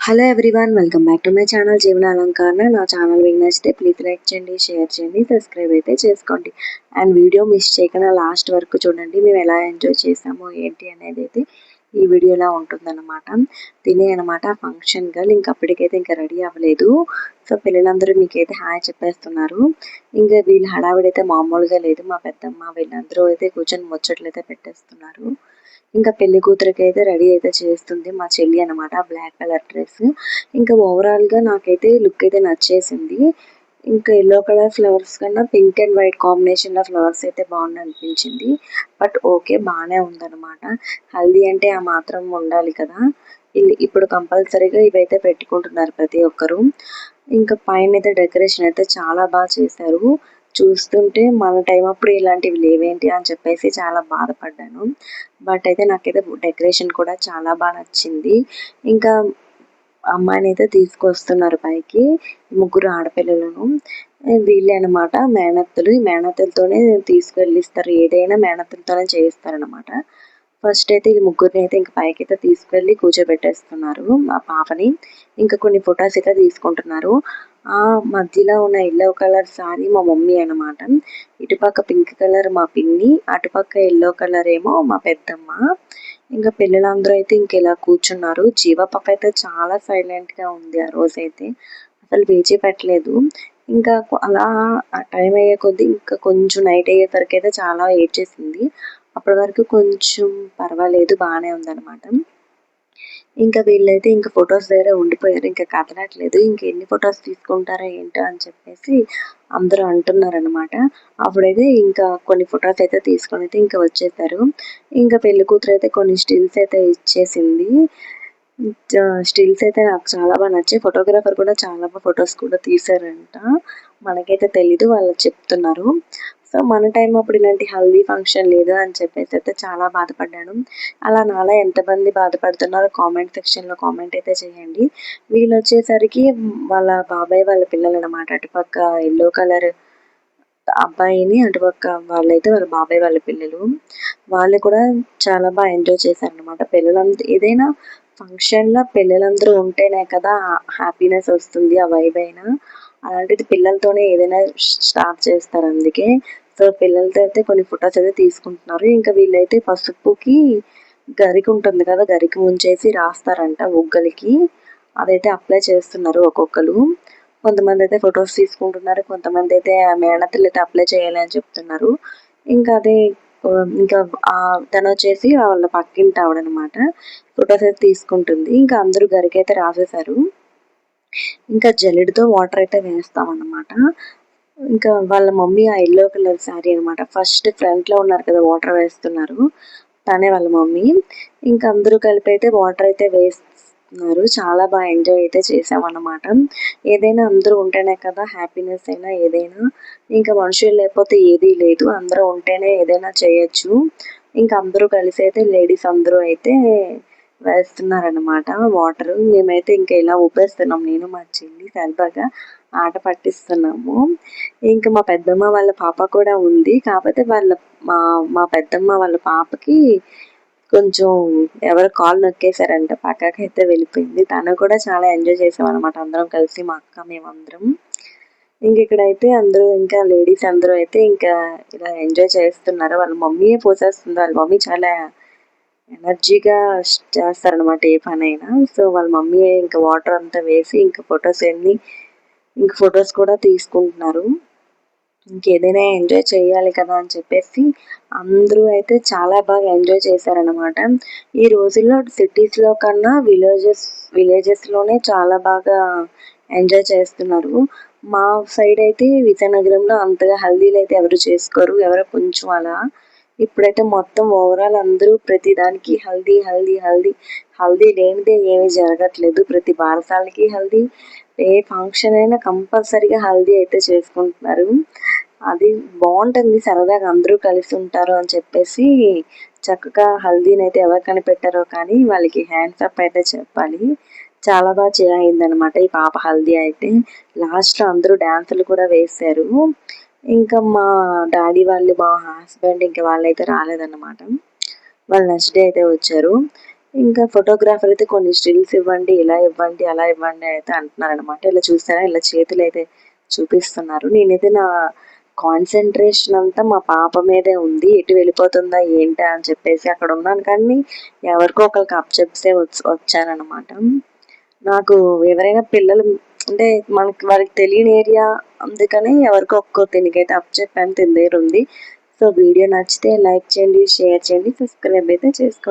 Hello everyone, welcome back to my channel జీవన అలంకరణ. నా ఛానల్ మీకు నచ్చితే ప్లీజ్ లైక్ చేయండి, షేర్ చేయండి, సబ్స్క్రైబ్ అయితే చేసుకోండి. అండ్ వీడియో మిస్ చేయకుండా లాస్ట్ వరకు చూడండి. మేము ఎలా ఎంజాయ్ చేసాము ఏంటి అనేది అయితే ఈ వీడియోలా ఉంటుందన్నమాట. తినే అనమాట ఫంక్షన్ గర్ల్. అప్పటికైతే ఇంకా రెడీ అవ్వలేదు. సో పిల్లలందరూ మీకైతే హాయ్ చెప్పేస్తున్నారు. ఇంకా వీళ్ళ హడావిడైతే మామూలుగా లేదు. మా పెద్దమ్మ వీళ్ళందరూ అయితే కూర్చొని ముచ్చట్లు అయితే పెట్టేస్తున్నారు. ఇంకా పెళ్లి కూతురికి అయితే రెడీ అయితే చేస్తుంది మా చెల్లి అనమాట. Black colour dress. ఇంకా ఓవరాల్ గా నాకైతే లుక్ అయితే నచ్చేసింది. ఇంకా ఎల్లో కలర్ ఫ్లవర్స్ కన్నా పింక్ అండ్ వైట్ కాంబినేషన్ లో ఫ్లవర్స్ అయితే బాగుంది అనిపించింది. బట్ ఓకే, బాగానే ఉందన్నమాట. హల్దీ అంటే ఆ మాత్రం ఉండాలి కదా. ఇప్పుడు కంపల్సరీగా ఇవైతే పెట్టుకుంటున్నారు ప్రతి ఒక్కరు. ఇంకా పైన అయితే డెకరేషన్ అయితే చాలా బాగా చేశారు. చూస్తుంటే మన టైం అప్పుడు ఇలాంటివి లేవేంటి అని చెప్పేసి చాలా బాధపడ్డాను. బట్ అయితే నాకైతే డెకరేషన్ కూడా చాలా బాగా నచ్చింది. ఇంకా అమ్మాయిని అయితే తీసుకొస్తున్నారు పైకి, ముగ్గురు ఆడపిల్లలను. వీళ్ళే అనమాట మేనత్తలు. ఈ మేనత్తలతోనే తీసుకెళ్ళిస్తారు, ఏదైనా మేనత్తలతోనే చేయిస్తారనమాట. ఫస్ట్ అయితే ఈ ముగ్గురిని అయితే ఇంకా పైకి అయితే తీసుకెళ్ళి కూర్చోబెట్టేస్తున్నారు ఆ పాపని. ఇంకా కొన్ని ఫొటోస్ అయితే తీసుకుంటున్నారు. ఆ మధ్యలో ఉన్న ఎల్లో కలర్ సారీ మా మమ్మీ అనమాట. ఇటుపక్క పింక్ కలర్ మా పిన్ని, అటుపక్క ఎల్లో కలర్ ఏమో మా పెద్దమ్మ. ఇంకా పిల్లలందరూ అయితే ఇలా కూర్చున్నారు. జీవ పాప అయితే చాలా సైలెంట్ గా ఉంది ఆ రోజైతే. అసలు పేచీ పెట్టలేదు. ఇంకా అలా ఆ టైం అయ్యే కొద్దీ ఇంకా కొంచెం నైట్ అయ్యేసరికి అయితే చాలా ఏడ్చేసింది. అప్పటి వరకు కొంచెం పర్వాలేదు, బాగానే ఉందన్నమాట. ఇంకా వీళ్ళైతే ఇంకా ఫొటోస్ దగ్గర ఉండిపోయారు. ఇంకా కదలట్లేదు. ఎన్ని ఫొటోస్ తీసుకుంటారా ఏంటో అని చెప్పేసి అందరూ అంటున్నారనమాట. అప్పుడైతే ఇంకా కొన్ని ఫొటోస్ అయితే తీసుకొని అయితే ఇంకా వచ్చేసారు. ఇంకా పెళ్లి కూతురు అయితే కొన్ని స్టిల్స్ అయితే ఇచ్చేసింది. స్టిల్స్ అయితే నాకు చాలా బాగా నచ్చాయి. ఫోటోగ్రాఫర్ కూడా చాలా బాగా ఫొటోస్ కూడా తీసారంట. మనకైతే తెలీదు, వాళ్ళు చెప్తున్నారు. సో మన టైం అప్పుడు ఇలాంటి హల్దీ ఫంక్షన్ లేదు అని చెప్పేసి అయితే చాలా బాధపడ్డాను. అలా నాలా ఎంతమంది బాధపడుతున్నారో కామెంట్ సెక్షన్ లో కామెంట్ అయితే చేయండి. వీళ్ళు వచ్చేసరికి వాళ్ళ బాబాయ్ వాళ్ళ పిల్లలు అనమాట. అటుపక్క ఎల్లో కలర్ అబ్బాయిని, అటుపక్క వాళ్ళైతే వాళ్ళ బాబాయ్ వాళ్ళ పిల్లలు. వాళ్ళు కూడా చాలా బాగా ఎంజాయ్ చేశారు అనమాట. పిల్లలందరూ ఏదైనా ఫంక్షన్ లో పిల్లలందరూ ఉంటేనే కదా హ్యాపీనెస్ వస్తుంది, ఆ వైబ్ అయినా. అలాంటిది పిల్లలతోనే ఏదైనా స్టార్ట్ చేస్తారు. అందుకే సో పిల్లలతో అయితే కొన్ని ఫొటోస్ అయితే తీసుకుంటున్నారు. ఇంకా వీళ్ళైతే పసుపుకి గరికి ఉంటుంది కదా, గరికి ముంచేసి రాస్తారంట బుగ్గలకి. అదైతే అప్లై చేస్తున్నారు ఒక్కొక్కరు. కొంతమంది అయితే ఫొటోస్ తీసుకుంటున్నారు, కొంతమంది అయితే మేనత్తలు అయితే అప్లై చేయాలి అని చెప్తున్నారు. ఇంకా అదే ఇంకా తను వచ్చేసి వాళ్ళ పక్కింటి ఆవిడనమాట. ఫొటోస్ అయితే తీసుకుంటుంది. ఇంకా అందరూ గరికైతే రాసేసారు. ఇంకా జల్లెడతో వాటర్ అయితే వేస్తాం అన్నమాట. ఇంకా వాళ్ళ మమ్మీ ఆ ఎల్లో కలర్ శారీ అనమాట. ఫస్ట్ ఫ్రంట్ లో ఉన్నారు కదా వాటర్ వేస్తున్నారు, తనే వాళ్ళ మమ్మీ. ఇంకా అందరూ కలిపి అయితే వాటర్ అయితే వేస్తున్నారు. చాలా బాగా ఎంజాయ్ అయితే చేసామన్నమాట. ఏదైనా అందరూ ఉంటేనే కదా హ్యాపీనెస్ అయినా ఏదైనా. ఇంకా మనుషులు లేకపోతే ఏదీ లేదు, అందరూ ఉంటేనే ఏదైనా చేయొచ్చు. ఇంకా అందరూ కలిసి అయితే లేడీస్ అందరూ అయితే వేస్తున్నారనమాట వాటర్. మేమైతే ఇంకా ఇలా ఊపేస్తున్నాం, నేను మా చెల్లి సరదాగా ఆట పట్టిస్తున్నాము. ఇంకా మా పెద్దమ్మ వాళ్ళ పాప కూడా ఉంది. కాకపోతే మా మా పెద్దమ్మ వాళ్ళ పాపకి కొంచెం ఎవరు కాలు నొక్కేశారంట, పక్కకి అయితే వెళ్ళిపోయింది. తను కూడా చాలా ఎంజాయ్ చేసాం అనమాట అందరం కలిసి, మా అక్క మేమందరం. ఇక్కడైతే అందరూ ఇంకా లేడీస్ అందరూ అయితే ఇంకా ఇలా ఎంజాయ్ చేస్తున్నారు. వాళ్ళ మమ్మీయే పోసేస్తుంది. వాళ్ళ మమ్మీ చాలా ఎనర్జీగా చేస్తారనమాట ఏ పనైనా. సో వాళ్ళ మమ్మీ ఇంకా వాటర్ అంతా వేసి ఇంకా ఫొటోస్ కూడా తీసుకుంటున్నారు. ఇంకేదైనా ఎంజాయ్ చేయాలి కదా అని చెప్పేసి అందరూ అయితే చాలా బాగా ఎంజాయ్ చేశారనమాట. ఈ రోజుల్లో సిటీస్ లో కన్నా విలేజెస్ లోనే చాలా బాగా ఎంజాయ్ చేస్తున్నారు. మా సైడ్ అయితే విజయనగరంలో అంతగా హల్దీలు అయితే ఎవరు చేసుకోరు, ఎవరో కొంచెం అలా. ఇప్పుడైతే మొత్తం ఓవరాల్ అందరూ ప్రతి దానికి హల్దీ హల్దీ హల్దీ. హల్దీ లేనిదే ఏమీ జరగట్లేదు. ప్రతి బారసాలకి హల్దీ, ఏ ఫంక్షన్ అయినా కంపల్సరీగా హల్దీ అయితే చేసుకుంటున్నారు. అది బాగుంటుంది, సరదాగా అందరూ కలిసి ఉంటారు అని చెప్పేసి చక్కగా హల్దీని అయితే ఎవరు కనిపెట్టారో కానీ వాళ్ళకి హ్యాండ్స్ అప్ అయితే చెప్పాలి. చాలా బాగా అయిందనమాట ఈ పాప హల్దీ అయితే. లాస్ట్ లో అందరూ డాన్సులు కూడా వేశారు. ఇంకా మా డాడీ వాళ్ళు, మా హస్బెండ్ ఇంకా వాళ్ళైతే రాలేదన్నమాట. వాళ్ళు నెక్స్ట్ డే అయితే వచ్చారు. ఇంకా ఫోటోగ్రాఫర్ అయితే కొన్ని స్టిల్స్ ఇవ్వండి, ఇలా ఇవ్వండి, అలా ఇవ్వండి అయితే అంటున్నారనమాట. ఇలా చూసారా ఇలా చేతులైతే చూపిస్తున్నారు. నేనైతే నా కాన్సంట్రేషన్ అంతా మా పాప మీదే ఉంది. ఎటు వెళ్ళిపోతుందా ఏంటా అని చెప్పేసి అక్కడ ఉన్నాను కానీ ఎవరికో ఒకరికి అప్పచెప్పేసే వచ్చాననమాట. నాకు ఎవరైనా పిల్లలు అంటే మనకి వాళ్ళకి తెలియని ఏరియా అందుకని ఎవరికో దీనికైతే అప్పచెప్పాను. తిన దగ్గర ఉంది. సో వీడియో నచ్చితే లైక్ చేయండి, షేర్ చేయండి, సబ్స్క్రైబ్ అయితే చేసుకోండి.